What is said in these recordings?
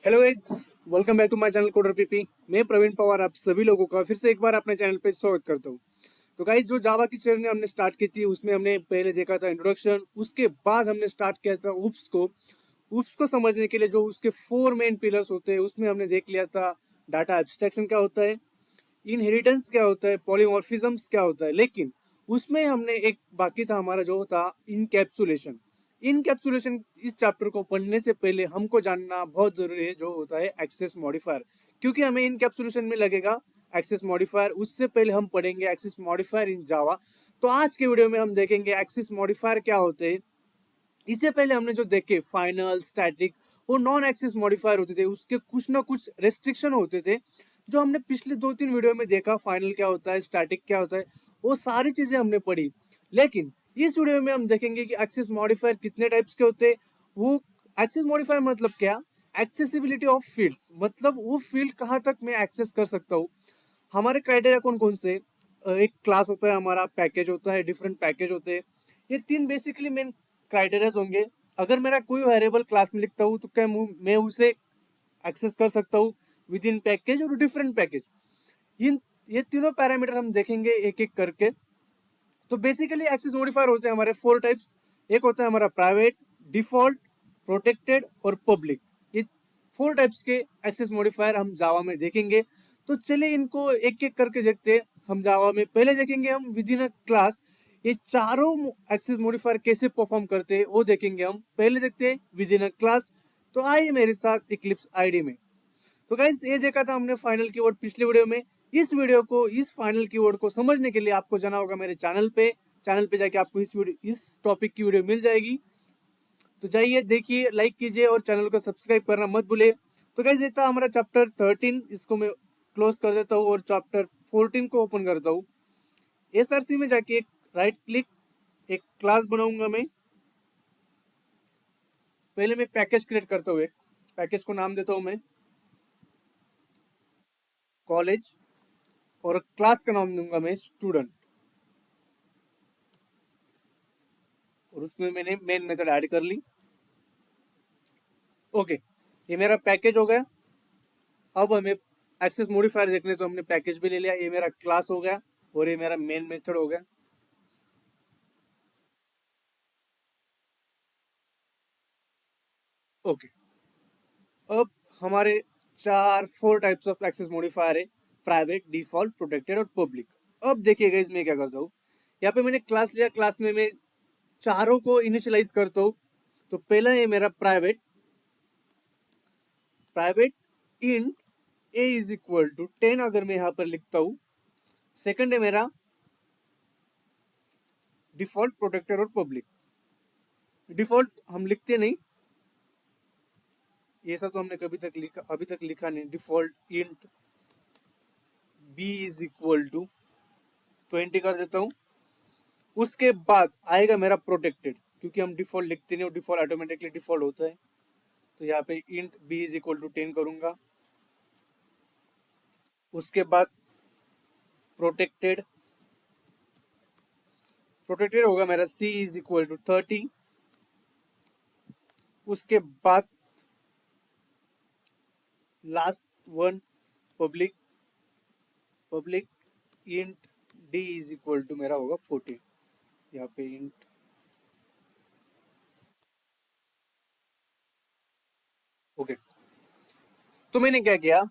Hello guys, welcome back to my channel coder PP. मैं प्रवीण पवार आप सभी लोगों का फिर से एक बार अपने चैनल पे स्वागत करता हूँ। तो गाइस, जो जावा की जर्नी हमने स्टार्ट की थी उसमें हमने पहले देखा था इंट्रोडक्शन, उसके बाद हमने स्टार्ट किया था उप्स को समझने के लिए जो उसके 4 मेन पिलर्स होते हैं उसमें हमने देख लिया था डाटा एब्स्ट्रैक्शन क्या होता है, इनहेरिटेंस क्या होता है, पॉलीमॉर्फिज्म्स क्या होता है। लेकिन उसमें हमने एक बाकी था हमारा जो था इनकैप्सुलेशन। इनकैप्सुलेशन इस चैप्टर को पढ़ने से पहले हमको जानना बहुत जरूरी है जो होता है एक्सेस मॉडिफायर, क्योंकि हमें इनकैप्सुलेशन में लगेगा एक्सेस मॉडिफायर। उससे पहले हम पढ़ेंगे एक्सेस मॉडिफायर इन जावा। तो आज के वीडियो में हम देखेंगे एक्सेस मॉडिफायर क्या होते हैं। इससे पहले हमने जो देखे फाइनल, स्टैटिक और नॉन एक्सेस मॉडिफायर होते थे, उसके कुछ ना कुछ रेस्ट्रिक्शन होते थे जो हमने पिछले 2-3 वीडियो में देखा। फाइनल क्या होता है, स्टैटिक क्या होता है, वो सारी चीजें हमने पढ़ी। लेकिन इस वीडियो में हम देखेंगे कि एक्सेस मॉडिफायर कितने टाइप्स के होते हैं। वो एक्सेस मॉडिफायर मतलब क्या, एक्सेसिबिलिटी ऑफ फील्ड्स, मतलब वो फील्ड कहाँ तक मैं एक्सेस कर सकता हूँ। हमारे क्राइटेरिया कौन कौन से, एक क्लास होता है हमारा, पैकेज होता है, डिफरेंट पैकेज होते हैं। ये तीन बेसिकली मेन क्राइटेरियाज होंगे। अगर मेरा कोई वेरिएबल क्लास में लिखता हूँ तो क्या मैं उसे एक्सेस कर सकता हूँ विद इन पैकेज और डिफरेंट पैकेज। इन ये तीनों पैरामीटर हम देखेंगे एक एक करके। तो बेसिकली एक्सेस मॉडिफायर होते हैं हमारे 4 टाइप्स। एक होता है हमारा प्राइवेट, डिफॉल्ट, प्रोटेक्टेड और पब्लिक। ये 4 टाइप्स के एक्सेस मॉडिफायर हम जावा में देखेंगे। तो चलिए इनको एक एक करके देखते हैं। हम जावा में पहले देखेंगे हम विद इन अ क्लास ये चारों एक्सेस मॉडिफायर कैसे परफॉर्म करते हैं वो देखेंगे। हम पहले देखते हैं विद इन अ क्लास। तो आइए मेरे साथ इक्लिप्स आईडी में। तो गाइस, ये देखा था हमने फाइनल कीवर्ड पिछले वीडियो में। इस फाइनल कीवर्ड को समझने के लिए आपको जाना होगा मेरे चैनल पे जाके आपको इस टॉपिक की वीडियो मिल जाएगी। तो जाइए देखिए, लाइक कीजिए और चैनल को सब्सक्राइब करना मत भूलिए। तो गाइस, ये था हमारा चैप्टर 13। इसको मैं क्लोज कर देता हूँ और चैप्टर 14 को ओपन करता हूँ। एसआरसी में जाके एक राइट क्लिक, एक क्लास बनाऊंगा मैं। पहले मैं पैकेज क्रिएट करता हूँ। एक पैकेज को नाम देता हूँ मैं कॉलेज, और क्लास का नाम दूंगा मैं स्टूडेंट। और उसमें मैंने मेन मेथड ऐड कर ली। ओके, ये मेरा पैकेज हो गया। अब हमें एक्सेस मॉडिफायर देखने, तो हमने पैकेज भी ले लिया। ये मेरा क्लास हो गया और ये मेरा मेन मेथड हो गया। ओके, अब हमारे 4 टाइप्स ऑफ एक्सेस मॉडिफायर है, प्राइवेट, डिफॉल्ट, प्रोटेक्टेड और पब्लिक। अब देखिएगा इसमें क्या करता हूँ। यहाँ पे मैंने क्लास लिया, क्लास में मैं चारों को इनिशियलाइज करता हूँ। तो पहला है मेरा private. Private int a is equal to 10 अगर मैं यहाँ पर लिखता हूँ। सेकंड है मेरा डिफॉल्ट, प्रोटेक्टेड और पब्लिक। डिफॉल्ट हम लिखते नहीं, ये सब तो हमने अभी तक लिखा नहीं। Default int b is equal to 20 कर देता हूँ। उसके बाद आएगा मेरा प्रोटेक्टेड, क्योंकि हम डिफॉल्ट लिखते नहीं और डिफॉल्ट ऑटोमेटिकली डिफॉल्ट होता है। तो यहाँ पे int b is equal to 10 करूंगा। उसके बाद प्रोटेक्टेड प्रोटेक्टेड होगा मेरा सी इज इक्वल टू 30। उसके बाद last one public. Public int d is equal to मेरा होगा 40। यहाँ पे इंट। ओके, तो मैंने क्या किया,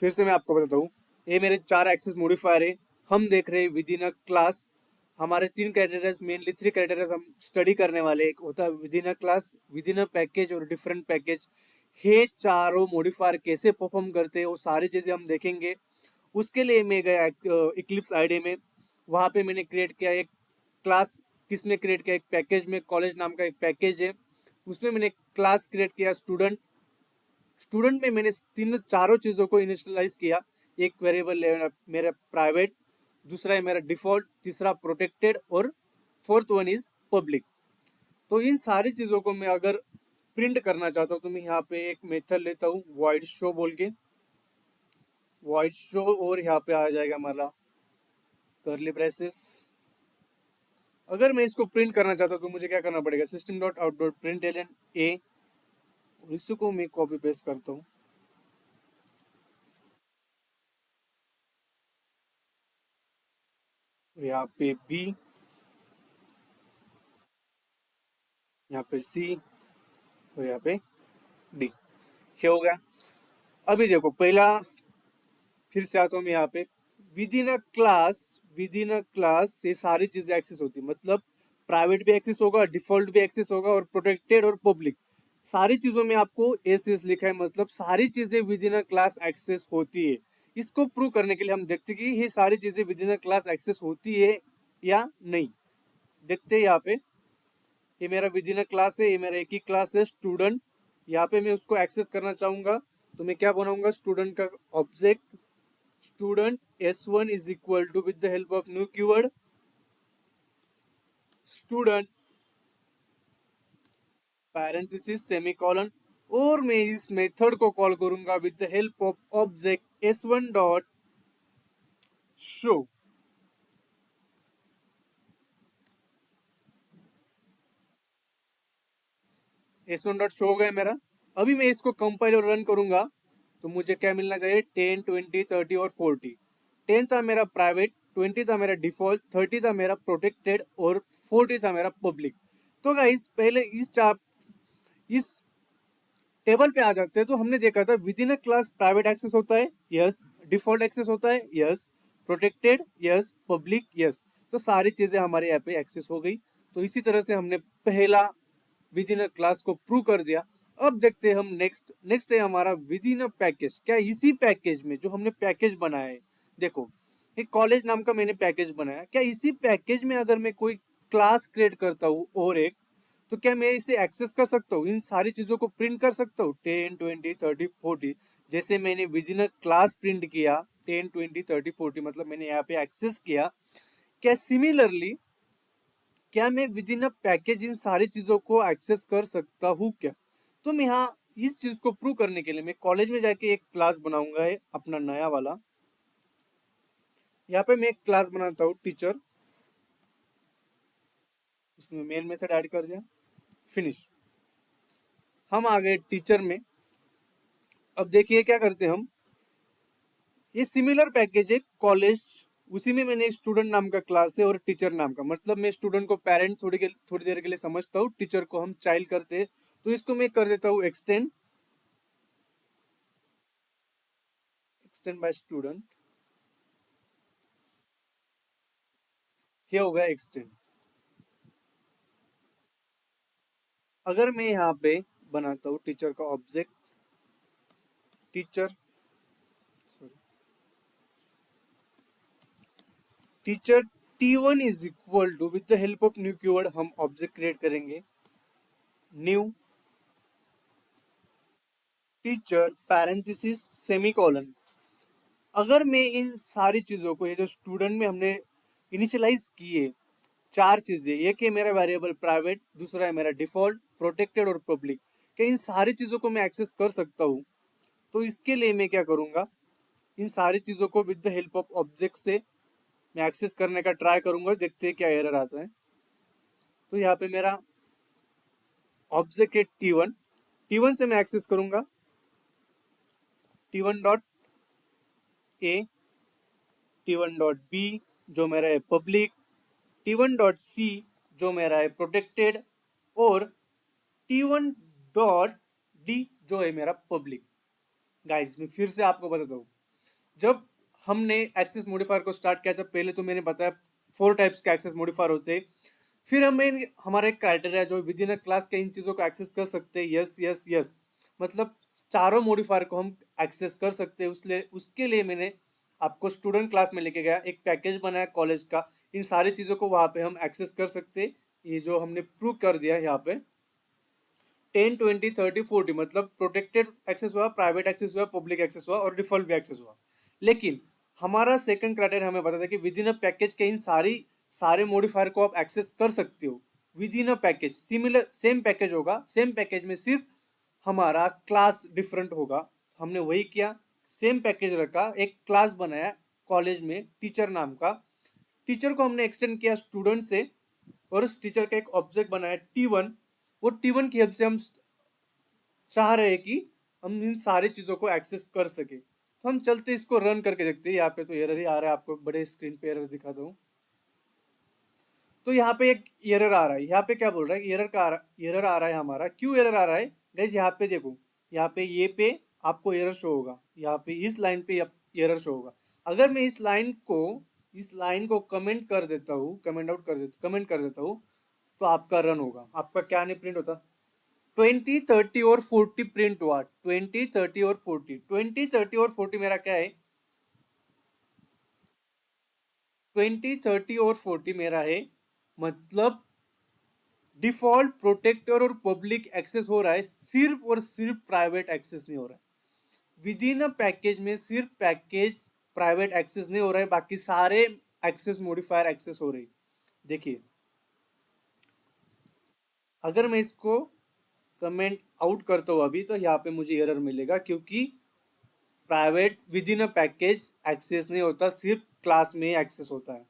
फिर से मैं आपको बताता हूँ। ये मेरे 4 एक्सेस मॉडिफायर है। हम देख रहे हैं विद इन अ क्लास। हमारे 3 क्राइटेरियाज, मेनली 3 क्राइटेरियाज हम स्टडी करने वाले। एक होता है within a class, with in a package और डिफरेंट पैकेज। ये चारों मॉडिफायर कैसे परफॉर्म करते हैं वो सारी चीजें हम देखेंगे। उसके लिए मैं गया इक्लिप्स आईडी में। वहाँ पे मैंने क्रिएट किया एक क्लास। किसने क्रिएट किया, एक पैकेज में कॉलेज नाम का एक पैकेज है, उसमें मैंने क्लास क्रिएट किया स्टूडेंट। स्टूडेंट में मैंने तीनों चारों चीज़ों को इनिशियलाइज किया। एक वेरिएबल है मेरा प्राइवेट, दूसरा है मेरा डिफॉल्ट, तीसरा प्रोटेक्टेड और फोर्थ वन इज पब्लिक। तो इन सारी चीज़ों को मैं अगर प्रिंट करना चाहता हूँ तो मैं यहाँ पे एक मेथड लेता हूँ वाइड शो बोल के, वाइड शो, और यहाँ पे आ जाएगा हमारा करली ब्रेसेस। अगर मैं इसको प्रिंट करना चाहता हूँ तो मुझे क्या करना पड़ेगा, system dot out dot print L A, इसको मैं कॉपी पेस्ट करता हूँ। यहाँ पे बी, यहाँ पे सी और यहाँ पे डी। ये हो गया। अभी देखो पहला, फिर से आता हूँ मैं यहाँ पे। विद इन अ क्लास ये सारी चीजें एक्सेस होती है, मतलब प्राइवेट भी एक्सेस होगा, डिफॉल्ट भी एक्सेस होगा और प्रोटेक्टेड और पब्लिक, सारी चीजों में आपको एस एस लिखा है, मतलब सारी चीजें within a class access होती है। इसको प्रूव करने के लिए हम देखते हैं कि ये सारी चीजें within a class access होती है या नहीं। देखते हैं यहाँ पे, ये मेरा विद इन अ क्लास है, ये मेरा एक ही क्लास है स्टूडेंट। यहाँ पे मैं उसको एक्सेस करना चाहूंगा तो मैं क्या बनाऊंगा, स्टूडेंट का object student s1 is equal to, with the help of new keyword student parenthesis semicolon, और मैं इस मेथड को कॉल करूंगा with the help of object s1 dot show. s1 dot show हो गया मेरा। अभी मैं इसको कंपाइल और रन करूंगा तो मुझे क्या मिलना चाहिए, 10 20 30 और 40। 10 था मेरा प्राइवेट, 20 था मेरा डिफॉल्ट, 30 था मेरा प्रोटेक्टेड और 40 था मेरा पब्लिक। तो गाइस पहले इस टेबल पे आ जाते हैं तो हमने देखा था within a class private access होता है, यस। डिफॉल्ट एक्सेस होता है, yes. Protected, yes. Public, yes. तो सारी चीजें हमारे यहाँ पे एक्सेस हो गई। तो इसी तरह से हमने पहला विद इन अ क्लास को प्रूव कर दिया। अब देखते हैं हम नेक्स्ट। नेक्स्ट है हमारा विद इन अ पैकेज। क्या इसी पैकेज में जो हमने पैकेज बनाया है, देखो एक कॉलेज नाम का मैंने पैकेज बनाया, क्या इसी पैकेज में अगर मैं कोई क्लास क्रिएट करता हूँ और एक, तो क्या मैं इसे एक्सेस कर सकता हूँ, इन सारी चीजों को प्रिंट कर सकता हूँ, 10 20 30 40, जैसे मैंने विजिनर क्लास प्रिंट किया 10 20 30 40, मतलब मैंने यहाँ पे एक्सेस किया। क्या सिमिलरली क्या मैं विद इन अ पैकेज इन सारी चीजों को एक्सेस कर सकता हूँ क्या? तो मैं यहाँ इस चीज को प्रूव करने के लिए मैं कॉलेज में जाके एक क्लास बनाऊंगा है अपना नया वाला। यहाँ पे मैं एक क्लास बनाता हूँ टीचर, उसमें मेन मेथड ऐड कर दिया, फिनिश। हम आ गए टीचर में। अब देखिए क्या करते हैं हम, ये सिमिलर पैकेज है कॉलेज, उसी में मैंने स्टूडेंट नाम का क्लास है और टीचर नाम का, मतलब मैं स्टूडेंट को पेरेंट थोड़ी देर के लिए समझता हूँ, टीचर को हम चाइल्ड करते हैं। तो इसको मैं कर देता हूँ एक्सटेंड, एक्सटेंड बाय स्टूडेंट। ये हो गया एक्सटेंड। अगर मैं यहाँ पे बनाता हूँ टीचर का object, teacher sorry teacher t1 is equal to, with the help of new keyword हम ऑब्जेक्ट क्रिएट करेंगे, न्यू टीचर पैरेंथेसिस सेमीकोलन। अगर मैं इन सारी चीजों को, ये जो स्टूडेंट में हमने इनिशियलाइज किए चार चीजें, एक है मेरा वेरिएबल प्राइवेट, दूसरा है मेरा डिफॉल्ट, प्रोटेक्टेड और पब्लिक, क्या इन सारी चीजों को मैं एक्सेस कर सकता हूँ? तो इसके लिए मैं क्या करूंगा, इन सारी चीजों को with the help of object से मैं एक्सेस करने का ट्राई करूंगा, देखते हैं क्या एरर आता है। तो यहाँ पे मेरा ऑब्जेक्ट है टी1, टी1 से मैं एक्सेस करूंगा टी1 डॉट ए, टी1 डॉट बी जो मेरा है पब्लिक, टी1 डॉट सी जो मेरा है प्रोटेक्टेड, और टी1 डॉट डी जो है मेरा पब्लिक। गाइस मैं फिर से आपको बताता हूँ, जब हमने एक्सेस मॉडिफायर को स्टार्ट किया था पहले, तो मैंने बताया 4 टाइप्स के एक्सेस मॉडिफायर होते हैं। फिर हमें हमारा एक क्राइटेरिया जो विद इन अ क्लास के इन चीजों को एक्सेस कर सकते हैं, यस यस यस, मतलब चारों मॉडिफायर को हम एक्सेस कर सकते हैं। उसके लिए मैंने आपको स्टूडेंट क्लास में लेके गया, एक पैकेज बनाया कॉलेज का, इन सारी चीजों को वहां पे हम एक्सेस कर सकते हैं। ये जो हमने प्रूव कर दिया यहाँ पे 10 20 30 40, मतलब प्रोटेक्टेड एक्सेस हुआ, प्राइवेट एक्सेस हुआ, पब्लिक एक्सेस हुआ और डिफॉल्ट भी एक्सेस हुआ। लेकिन हमारा सेकंड क्राइटेरिया हमें बता था कि विद इन अ पैकेज के इन सारे मॉडिफायर को आप एक्सेस कर सकते हो with in a package. Similar same package होगा, सेम पैकेज में सिर्फ हमारा क्लास डिफरेंट होगा। हमने वही किया, सेम पैकेज रखा, एक क्लास बनाया कॉलेज में टीचर नाम का, टीचर को हमने एक्सटेंड किया स्टूडेंट से, और उस टीचर का एक ऑब्जेक्ट बनाया टी1। वो टी1 की हेल्प से हम चाह रहे हैं कि हम इन सारी चीजों को एक्सेस कर सके। तो हम चलते इसको रन करके देखते हैं। यहाँ पे तो एरर ही आ रहा है, आपको बड़े स्क्रीन पे एरर दिखाता हूँ। तो यहाँ पे एक एरर आ रहा है, यहाँ पे क्या बोल रहा है, एरर आ रहा है हमारा। क्यों एरर आ रहा है गाइस? यहाँ पे देखो, यहाँ पे ये पे आपको एरर शो होगा, यहाँ पे इस लाइन पे एरर शो होगा। अगर मैं इस लाइन को कमेंट कर देता हूँ, कमेंट कर देता हूँ, तो आपका रन होगा। आपका क्या नहीं प्रिंट होता? 20, 30 और 40 प्रिंट हुआ। 20, 30 और 40, 20, 30 और 40 मेरा क्या है? 20, 30 और 40 मेरा है, मतलब डिफॉल्ट, प्रोटेक्टर और पब्लिक एक्सेस हो रहा है, सिर्फ और सिर्फ प्राइवेट एक्सेस नहीं हो रहा है। विद इन अ पैकेज में सिर्फ पैकेज प्राइवेट एक्सेस नहीं हो रहा है, बाकी सारे एक्सेस मॉडिफायर एक्सेस हो रही। देखिए, अगर मैं इसको कमेंट आउट करता हूं अभी, तो यहाँ पे मुझे एरर मिलेगा, क्योंकि private within a package access नहीं होता, सिर्फ क्लास में एक्सेस होता है।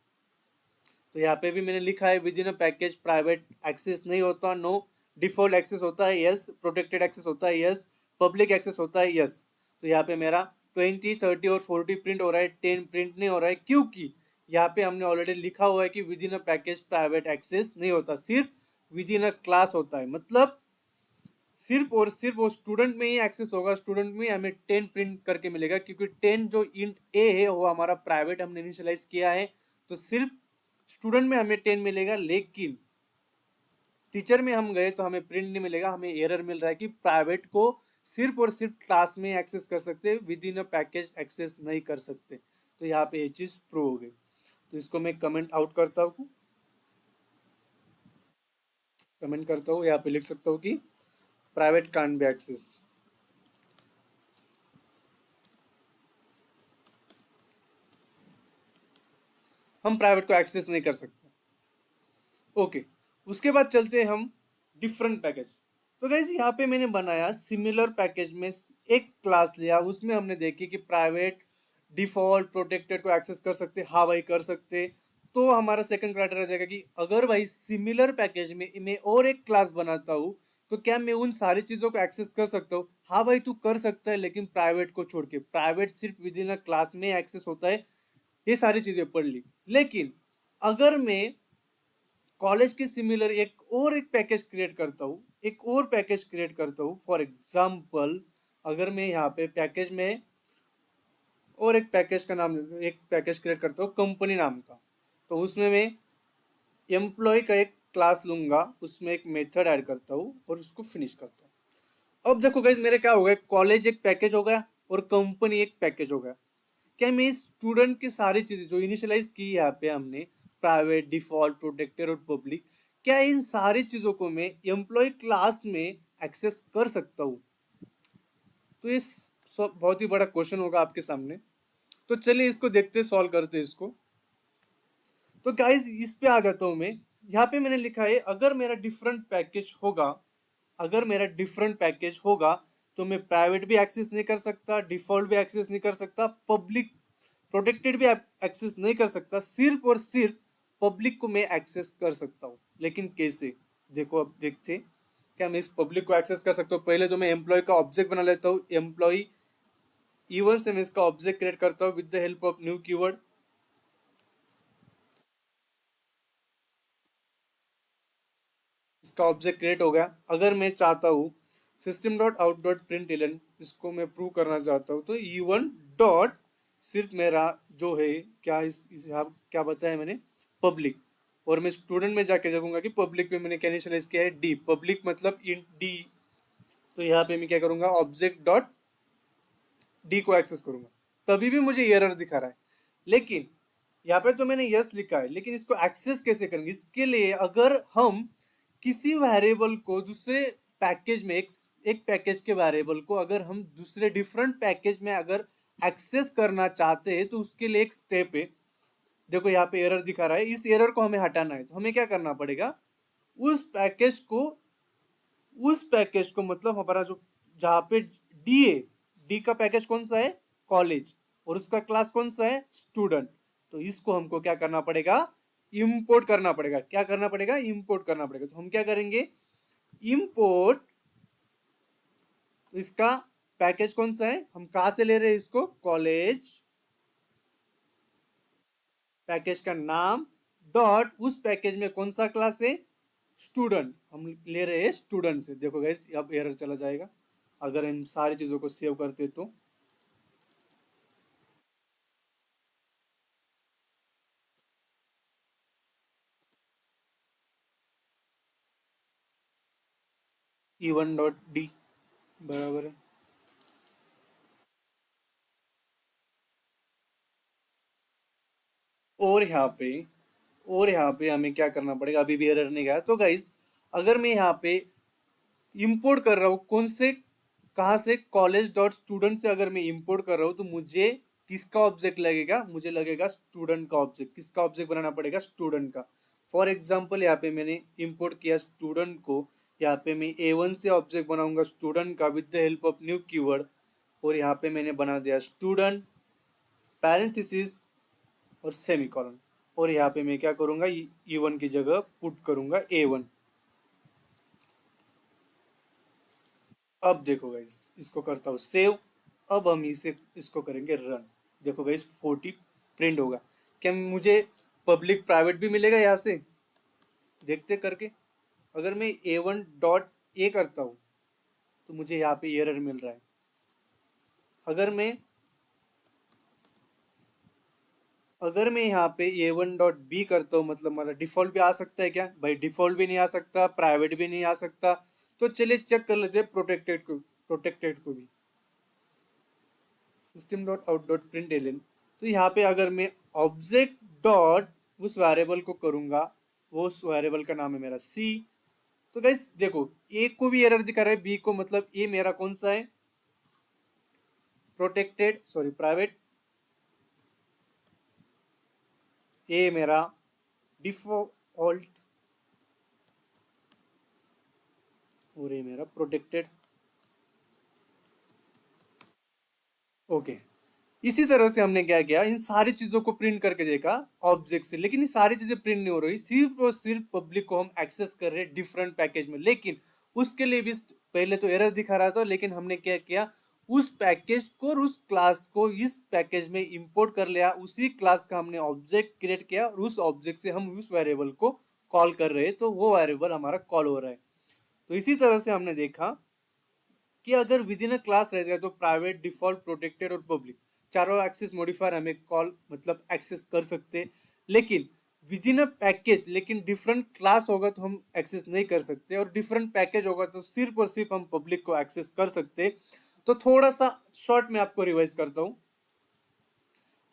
तो यहाँ पे भी मैंने लिखा है within a package private access नहीं होता, नो। डिफॉल्ट एक्सेस होता है, यस। प्रोटेक्टेड एक्सेस होता है, यस। पब्लिक एक्सेस होता है, यस। तो यहाँ पे मेरा 20, 30 और 40 प्रिंट हो रहा है, 10 प्रिंट नहीं हो रहा है, क्योंकि यहाँ पे हमने ऑलरेडी लिखा हुआ है कि within a package private access नहीं होता, सिर्फ विद इन अ क्लास होता है। मतलब सिर्फ और सिर्फ वो स्टूडेंट में ही एक्सेस होगा, स्टूडेंट में हमें 10 प्रिंट करके मिलेगा, क्योंकि 10 जो इंट ए है वो हमारा प्राइवेट हमने इनिशियलाइज किया है, तो सिर्फ स्टूडेंट में हमें 10 मिलेगा। लेकिन टीचर में हम गए तो हमें प्रिंट नहीं मिलेगा, हमें एरर मिल रहा है कि प्राइवेट को सिर्फ और सिर्फ क्लास में एक्सेस कर सकते हैं, within a package access नहीं कर सकते। तो यहाँ पे ये चीज प्रूव हो गई। तो इसको मैं कमेंट आउट करता हूँ, यहाँ पे लिख सकता हूँ कि प्राइवेट कांट बी एक्सेस। हम प्राइवेट को एक्सेस नहीं कर सकते। ओके, उसके बाद चलते हैं हम डिफरेंट पैकेज। तो गाइस, यहाँ पे मैंने बनाया सिमिलर पैकेज में एक क्लास लिया, उसमें हमने देखी कि प्राइवेट, डिफॉल्ट, प्रोटेक्टेड को एक्सेस कर सकते, हाँ भाई कर सकते। तो हमारा सेकंड क्राइटेरिया जाएगा कि अगर भाई सिमिलर पैकेज में मैं और एक क्लास बनाता हूँ, तो क्या मैं उन सारी चीजों को एक्सेस कर सकता हूँ? हाँ भाई तू कर सकता है, लेकिन प्राइवेट को छोड़ के। प्राइवेट सिर्फ विद इन अ क्लास में एक्सेस होता है। ये सारी चीजें पढ़ ली। लेकिन अगर मैं कॉलेज के सिमिलर एक पैकेज क्रिएट करता हूँ, फॉर एग्जाम्पल, अगर मैं यहाँ पे पैकेज में और एक पैकेज क्रिएट करता हूँ कंपनी नाम का, तो उसमें मैं एम्प्लॉय का एक क्लास लूंगा, उसमें एक मेथड ऐड करता हूँ और उसको फिनिश करता हूँ। अब देखो गाइस, मेरे क्या हो गया, कॉलेज एक पैकेज हो गया और कंपनी एक पैकेज हो गया। क्या मैं स्टूडेंट की सारी चीजें जो इनिशियलाइज की यहाँ पे हमने, प्राइवेट, डिफॉल्ट, प्रोटेक्टेड और पब्लिक, क्या इन सारी चीजों को मैं एम्प्लॉय क्लास में एक्सेस कर सकता हूँ? तो ये बहुत ही बड़ा क्वेश्चन होगा आपके सामने। तो चलिए इसको देखते, सॉल्व करते इसको। तो गाइस, इस पे आ जाता हूं मैं। यहाँ पे मैंने लिखा है, अगर मेरा डिफरेंट पैकेज होगा, तो मैं प्राइवेट भी एक्सेस नहीं कर सकता, डिफॉल्ट भी एक्सेस नहीं कर सकता, पब्लिक, प्रोटेक्टेड भी एक्सेस नहीं कर सकता, सिर्फ और सिर्फ पब्लिक को मैं एक्सेस कर सकता हूँ। लेकिन कैसे? देखो, अब देखते क्या मैं इस पब्लिक को एक्सेस कर सकता हूँ। पहले जो मैं एम्प्लॉय का ऑब्जेक्ट बना लेता हूँ, एम्प्लॉय E1 से मैं इसका ऑब्जेक्ट क्रिएट करता हूँ with the help of new keyword. इसका ऑब्जेक्ट क्रिएट हो गया। अगर मैं चाहता हूँ system dot out dot print Elon, इसको मैं प्रूव करना चाहता हूँ, तो E1 डॉट सिर्फ मेरा जो है, यहाँ क्या बताया मैंने, पब्लिक। और मैं स्टूडेंट में जाके देखूंगा कि पब्लिक पे मैंने क्या इनिशियलाइज किया है, डी, पब्लिक मतलब इंट डी। तो यहाँ पे मैं क्या करूंगा, ऑब्जेक्ट डॉट डी को एक्सेस करूंगा, तभी भी मुझे एरर दिखा रहा है। लेकिन यहाँ पे तो मैंने यस लिखा है, लेकिन इसको एक्सेस कैसे करेंगे? इसके लिए अगर हम किसी वेरिएबल को दूसरे पैकेज में, एक पैकेज के वेरिएबल को अगर हम दूसरे डिफरेंट पैकेज में अगर एक्सेस करना चाहते हैं, तो उसके लिए एक स्टेप है। देखो यहाँ पे एरर दिखा रहा है, इस एरर को हमें हटाना है, तो हमें क्या करना पड़ेगा, उस पैकेज को मतलब हमारा जो, जहाँ पे डी है, डी का पैकेज कौन सा है, कॉलेज, और उसका क्लास कौन सा है, स्टूडेंट। तो इसको हमको क्या करना पड़ेगा, इंपोर्ट करना पड़ेगा। क्या करना पड़ेगा, इंपोर्ट करना पड़ेगा। तो हम क्या करेंगे, इंपोर्ट, तो इसका पैकेज कौन सा है, हम कहां से ले रहे हैं इसको, कॉलेज, पैकेज का नाम डॉट उस पैकेज में कौन सा क्लास है, स्टूडेंट, हम ले रहे हैं स्टूडेंट से। देखो गाइस अब एरर चला जाएगा अगर इन सारी चीजों को सेव करते तो। E1 डॉट डी बराबर है। और यहाँ पे हमें क्या करना पड़ेगा, अभी भी एरर नहीं गया तो गाइस, अगर मैं यहाँ पे इंपोर्ट कर रहा हूँ कौन से, कहाँ से, कॉलेज डॉट स्टूडेंट से अगर मैं इंपोर्ट कर रहा हूँ तो मुझे किसका ऑब्जेक्ट लगेगा, मुझे लगेगा स्टूडेंट का ऑब्जेक्ट। किसका ऑब्जेक्ट बनाना पड़ेगा, स्टूडेंट का। फॉर एग्जाम्पल यहाँ पे मैंने इंपोर्ट किया स्टूडेंट को, यहाँ पे मैं A1 से ऑब्जेक्ट बनाऊंगा स्टूडेंट का with the help of new keyword, और यहाँ पे मैंने बना दिया स्टूडेंट पैरेंथेसिस और सेमीकोलन, और यहाँ पे मैं क्या करूंगा, E1 की जगह पुट करूंगा A1। अब देखो गाइस इसको करता हूँ सेव। अब हम इसको करेंगे रन। देखो गाइस 40 प्रिंट होगा। क्या मुझे पब्लिक प्राइवेट भी मिलेगा यहाँ से, देखते करके। अगर मैं A1 डॉट ए करता हूँ तो मुझे यहाँ पे एरर मिल रहा है। अगर मैं यहाँ पे A1 डॉट बी करता हूँ, मतलब हमारा डिफॉल्ट भी आ सकता है क्या, भाई डिफॉल्ट भी नहीं आ सकता, प्राइवेट भी नहीं आ सकता। तो चलिए चेक कर लेते हैं प्रोटेक्टेड को भी। System dot out dot print ln. तो यहाँ पे अगर मैं ऑब्जेक्ट डॉट उस वेरिएबल को करूंगा, वो उस वेरिएबल का नाम है मेरा सी। तो गाइस देखो ए को भी एरर दिखा रहा है, बी को, मतलब ए मेरा कौन सा है, प्रोटेक्टेड, सॉरी प्राइवेट, ए मेरा डिफॉल्ट, और ये मेरा प्रोटेक्टेड। ओके, इसी तरह से हमने क्या किया, इन सारी चीजों को प्रिंट करके देखा ऑब्जेक्ट से, लेकिन ये सारी चीजें प्रिंट नहीं हो रही, सिर्फ और सिर्फ पब्लिक को हम एक्सेस कर रहे हैं डिफरेंट पैकेज में। लेकिन उसके लिए भी पहले तो एरर दिखा रहा था, लेकिन हमने क्या किया, उस पैकेज को और उस क्लास को इस पैकेज में इंपोर्ट कर लिया, उसी क्लास का हमने ऑब्जेक्ट क्रिएट किया, और उस ऑब्जेक्ट से हम उस वेरिएबल को कॉल कर रहे हैं, तो वो वेरिएबल हमारा कॉल हो रहा है। तो इसी तरह से हमने देखा कि अगर विद इन अ क्लास रह जाए तो प्राइवेट, डिफॉल्ट, प्रोटेक्टेड और पब्लिक, चारों एक्सेस मॉडिफायर हमें कॉल मतलब एक्सेस कर सकते हैं। लेकिन विद इन अ पैकेज, लेकिन डिफरेंट क्लास होगा तो हम एक्सेस नहीं कर सकते, और डिफरेंट पैकेज होगा तो सिर्फ और सिर्फ हम पब्लिक को एक्सेस कर सकते। तो थोड़ा सा शॉर्ट में आपको रिवाइज करता हूं।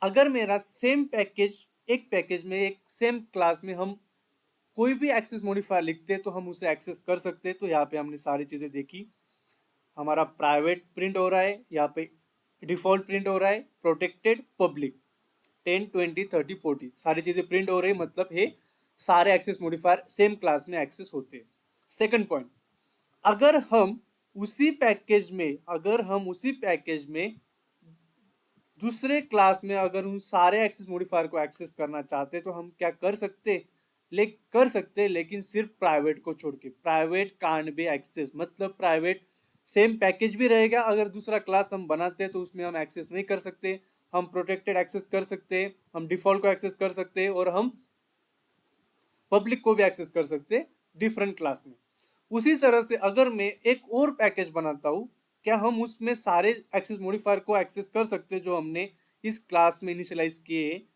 अगर मेरा सेम पैकेज, एक पैकेज में एक सेम क्लास में हम कोई भी एक्सेस मॉडिफायर लिखते तो हम उसे एक्सेस कर सकते। तो यहाँ पे हमने सारी चीजें देखी, हमारा प्राइवेट प्रिंट हो रहा है, यहाँ पे डिफॉल्ट प्रिंट हो रहा है, प्रोटेक्टेड, पब्लिक, 10 20 30 40 सारी चीजें प्रिंट हो रही है, मतलब है सारे एक्सेस मॉडिफायर सेम क्लास में एक्सेस होते हैं। सेकंड पॉइंट, अगर हम उसी पैकेज में दूसरे क्लास में अगर उन सारे एक्सेस मॉडिफायर को एक्सेस करना चाहते तो हम क्या कर सकते, कर सकते, लेकिन सिर्फ प्राइवेट को छोड़ के। प्राइवेट कांट बी एक्सेस, मतलब प्राइवेट सेम पैकेज भी रहेगा, अगर दूसरा क्लास हम बनाते तो उसमें हम एक्सेस नहीं कर सकते। हम प्रोटेक्टेड एक्सेस कर सकते, हम डिफॉल्ट को एक्सेस कर सकते, और हम पब्लिक को भी एक्सेस कर सकते डिफरेंट क्लास में। उसी तरह से अगर मैं एक और पैकेज बनाता हूं, क्या हम उसमें सारे एक्सेस मॉडिफायर को एक्सेस कर सकते जो हमने इस क्लास में इनिशियलाइज किए,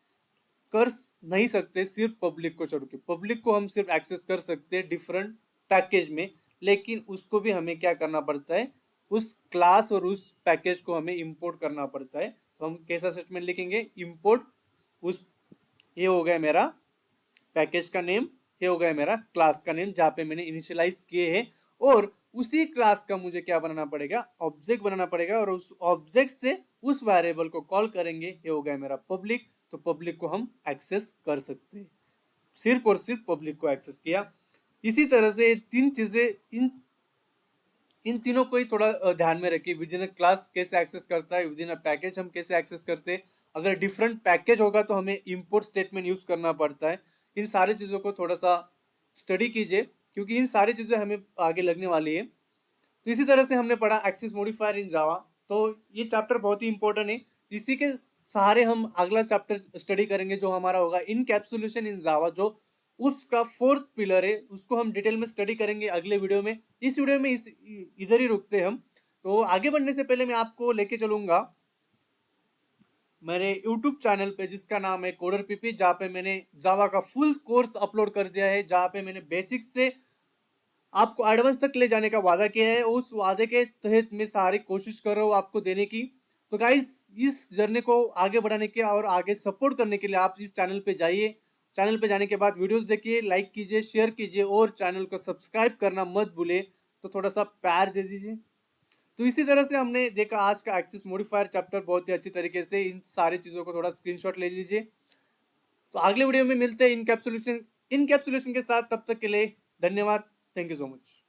कर नहीं सकते, सिर्फ पब्लिक को छोड़ के। पब्लिक को हम सिर्फ एक्सेस कर सकते हैं डिफरेंट पैकेज में, लेकिन उसको भी हमें क्या करना पड़ता है, उस क्लास और उस पैकेज को हमें इंपोर्ट करना पड़ता है। तो हम कैसा स्टेटमेंट लिखेंगे, इंपोर्ट उस, ये हो गया मेरा पैकेज का नेम, ये हो गया मेरा क्लास का नेम जहां पे मैंने इनिशियलाइज किए हैं, और उसी क्लास का मुझे क्या बनाना पड़ेगा, ऑब्जेक्ट बनाना पड़ेगा, और उस ऑब्जेक्ट से उस वेरिएबल को कॉल करेंगे, ये हो गया मेरा पब्लिक। तो पब्लिक को हम एक्सेस कर सकते हैं, सिर्फ और सिर्फ पब्लिक को एक्सेस किया। इसी तरह से तीन चीजें, इन तीनों को ही थोड़ा ध्यान में रखिए। विद इन अ क्लास कैसे एक्सेस करता है, विद इन अ पैकेज हम कैसे एक्सेस करते हैं, अगर डिफरेंट पैकेज होगा तो हमें इंपोर्ट स्टेटमेंट यूज करना पड़ता है। इन सारी चीजों को थोड़ा सा स्टडी कीजिए, क्योंकि इन सारी चीजें हमें आगे लगने वाली है। तो इसी तरह से हमने पढ़ा एक्सेस मॉडिफायर इन जावा। तो ये चैप्टर बहुत ही इंपॉर्टेंट है। इसी के सारे हम अगला चैप्टर स्टडी करेंगे जो हमारा होगा इनकैप्सुलेशन इन जावा, जो उसका फोर्थ पिलर है, उसको हम डिटेल में स्टडी करेंगे अगले वीडियो में। इस वीडियो में इधर ही रुकते हैं हम। तो आगे बढ़ने से पहले मैं आपको लेके चलूंगा मेरे YouTube चैनल पे जिसका नाम है कोडर पीपी, जहाँ पे मैंने जावा का फुल कोर्स अपलोड कर दिया है, जहाँ पे मैंने बेसिक्स से आपको एडवांस तक ले जाने का वादा किया है। उस वादे के तहत मैं सारी कोशिश कर रहा हूँ आपको देने की। तो गाइस, इस जर्नी को आगे बढ़ाने के और आगे सपोर्ट करने के लिए आप इस चैनल पे जाइए। चैनल पे जाने के बाद वीडियोस देखिए, लाइक कीजिए, शेयर कीजिए और चैनल को सब्सक्राइब करना मत भूले। तो थोड़ा सा प्यार दे दीजिए। तो इसी तरह से हमने देखा आज का एक्सेस मॉडिफायर चैप्टर बहुत ही अच्छी तरीके से। इन सारी चीज़ों को थोड़ा स्क्रीनशॉट ले लीजिए। तो अगले वीडियो में मिलते हैं इनकैप्सुलेशन के साथ। तब तक के लिए धन्यवाद। Thank you so much.